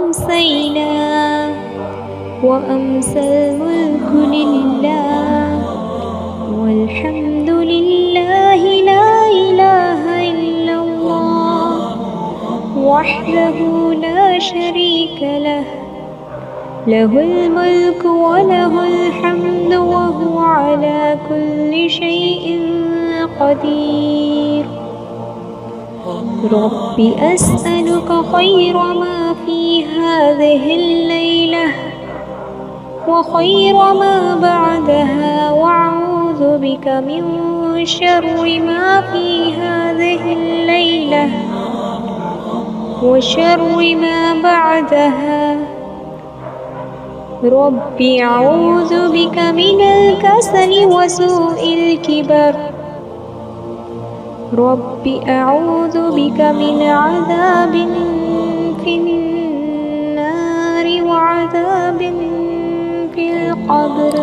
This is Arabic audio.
وأمسينا وأمسى الملك لله والحمد لله لا إله إلا الله وحده لا شريك له له الملك وله الحمد وهو على كل شيء قدير رب أسألك خير ما في هذه الليلة وخير ما بعدها وأعوذ بك من شر ما في هذه الليلة وشر ما بعدها رب أعوذ بك من الكسل وسوء الكبر رب أعوذ بك من عذاب في النار وعذاب في القبر